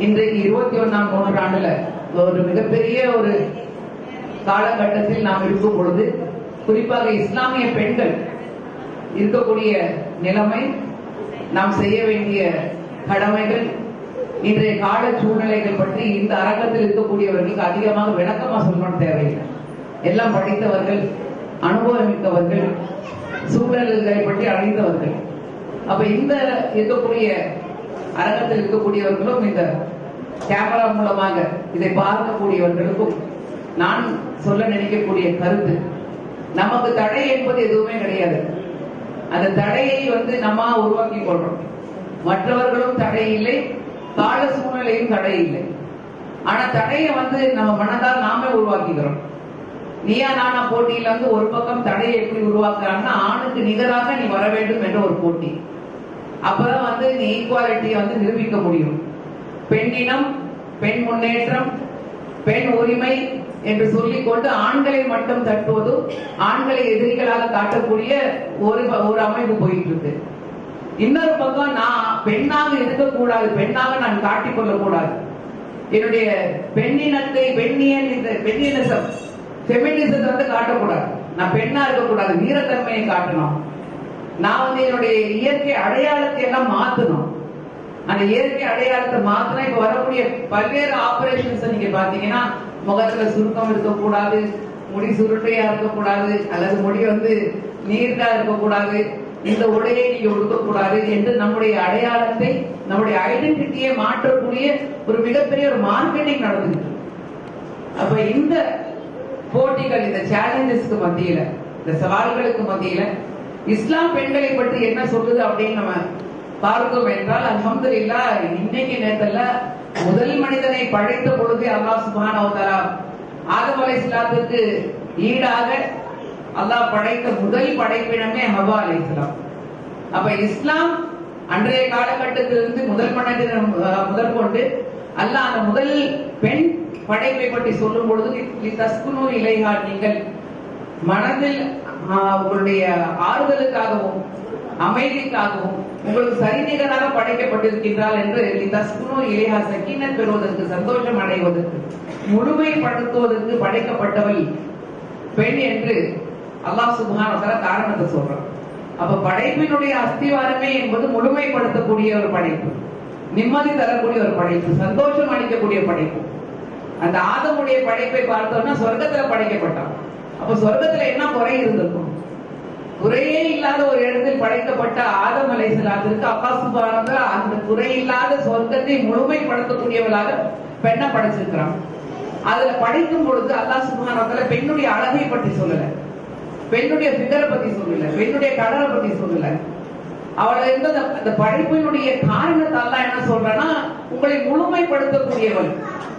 இன்றைக்கு 21ஆம் நூற்றாண்டுல ஒரு மிகப்பெரிய ஒரு காலகட்டத்தில் நாம் இருக்கும் பொழுது, குறிப்பாக இஸ்லாமிய பெண்கள் இருக்கக்கூடிய நிலைமை, நாம் செய்ய வேண்டிய கடமைகள், இன்றைய கால சூழ்நிலைகள் பற்றி இந்த அரங்கத்தில் இருக்கக்கூடியவர்களுக்கு அதிகமாக விளக்கமா சொல்லணும் தேவையில்லை. எல்லாம் படித்தவர்கள், அனுபவமிக்கவர்கள், சூழல்களை பற்றி அறிந்தவர்கள். அப்ப இந்த இருக்கக்கூடிய அரங்கத்தில் இருக்கக்கூடியவர்களும் இந்த கேமரா மூலமாக இதை பார்க்கக்கூடியவர்களுக்கும் நான் சொல்ல நினைக்கக்கூடிய கருத்து, நமக்கு தடை என்பது எதுவுமே கிடையாது. அந்த தடையை நம்ம உருவாக்கி கொள்றோம். மற்றவர்களும் தடை இல்லை, கால சூழ்நிலையும் தடை இல்லை. ஆனா தடையை நம்ம மனதால் நாமே உருவாக்கிக்கிறோம். நீயா நானா போட்டியில ஒரு பக்கம் தடையை எப்படி உருவாக்குறாங்கன்னா, ஆணுக்கு நிகராக நீ வர வேண்டும் என்ற ஒரு போட்டி. அப்பதான் நீ ஈக்குவாலிட்டியை நிரூபிக்க முடியும். பெண்ணினம், பெண் முன்னேற்றம், பெண் உரிமை என்று சொல்லிக் கொண்டு ஆண்களை மட்டும் தட்டுவதும், ஆண்களை எதிரிகளாக காட்டக்கூடிய ஒரு அமைப்பு போயிட்டு இருக்கு. இன்னொரு பக்கம் நான் பெண்ணாக இருக்கக்கூடாது, பெண்ணாக நான் காட்டிக் கொள்ளக்கூடாது, என்னுடைய பெண்ணினத்தை பெண்ணினிசம் ஃபெமினிசத்தை காட்டக்கூடாது, நான் பெண்ணா இருக்கக்கூடாது, வீரத்தன்மையை காட்டணும், நான் என்னுடைய இயற்கை அடையாளத்தை எல்லாம் மாத்தணும். அந்த இயற்கை அடையாளத்தை மாத்தினா இப்ப வரக்கூடிய பல்வேறு ஆபரேஷன்ஸ் நீங்க பாத்தீங்கன்னா, முகத்துல சுருக்கம் இருக்கக்கூடாது, முடி சுருட்டையா இருக்கக்கூடாது, அல்லது முடி நீர்டா இருக்கக்கூடாது, இந்த உடையை நீங்க உடுக்கக்கூடாது என்று நம்முடைய அடையாளத்தை, நம்முடைய ஐடென்டிட்டியை மாற்றக்கூடிய ஒரு மிகப்பெரிய ஒரு மார்க்கெட்டிங் நடந்துருக்கு. அப்ப இந்த போட்டிகள், இந்த சேலஞ்சஸ்க்கு மத்தியில, இந்த சவால்களுக்கு மத்தியில இஸ்லாம் பெண்களை பற்றி என்ன சொல்லுது அப்படின்னு நம்ம பார்த்தோம் என்றால், அல்ஹம்துலில்லாஹ் இன்னைக்கு நேரத்துல முதல் மனிதனை படைத்த பொழுது அல்லாஹ் சுப்ஹானஹு வ தஆலா ஆதம் அலைஹிஸ்ஸலாத்துக்கு ஈடாக அல்லாஹ் படைத்த முதல் படைப்பினமே ஹவ்வா அலைஹிஸ்ஸலாம். அப்ப இஸ்லாம் அன்றைய காலகட்டத்திலிருந்து முதல் மனிதன் முதற்கொண்டு அல்லாஹ் அந்த முதல் பெண் படைப்பை பற்றி சொல்லும் பொழுது, தஸ்குனு இலைஹா, நீங்கள் மனதில் உங்களுடைய ஆறுதலுக்காகவும் அமைதிக்காகவும் உங்களுக்கு சரிநிகராக படைக்கப்பட்டிருக்கின்றால் என்று, தஸ்குனு இலைஹா, சக்கீனத் பெறுவதற்கு, சந்தோஷம் அடைவதற்கு, முழுமைப்படுத்துவதற்கு படைக்கப்பட்டவள் பெண் என்று அல்லாஹ் சுப்ஹானஹு வ தஆலா காரணத்தை சொல்றான். அப்ப படைப்பினுடைய அஸ்திவாரமே என்பது முழுமைப்படுத்தக்கூடிய ஒரு படைப்பு, நிம்மதி தரக்கூடிய ஒரு படைப்பு, சந்தோஷம் அளிக்கக்கூடிய படைப்பு. அந்த ஆதமுடைய படைப்பை பார்த்தோம்னா சொர்க்கத்துல படைக்கப்பட்டான். அப்ப சொர்க்கத்துல என்ன குறை இருந்திருக்கும்? குறையே இல்லாத ஒரு இடத்தில் படைக்கப்பட்ட ஆதம் அலைஹிஸ்ஸலாத்துக்கு அல்லாஹ் சுப்ஹானஹு வ தஆலா அந்த குறையில்லாத சொர்க்கத்தை முழுமைப்படுத்தக்கூடியவளாக பெண்ணை படைச்சிருக்கிறான். அதுல படைக்கும் பொழுது அல்லாஹ் சுப்ஹானஹு வ தஆலா பெண்ணுடைய அழகை பற்றி சொல்லல, பெண்ணுடைய ஃபிகரை பத்தி சொல்லல, பெண்ணுடைய கலரை பத்தி சொல்லல. அவளை அந்த படைப்பினுடைய காரணத்தை அல்லாஹ் என்ன சொல்றான்னா, உங்களை முழுமைப்படுத்தக்கூடியவள்,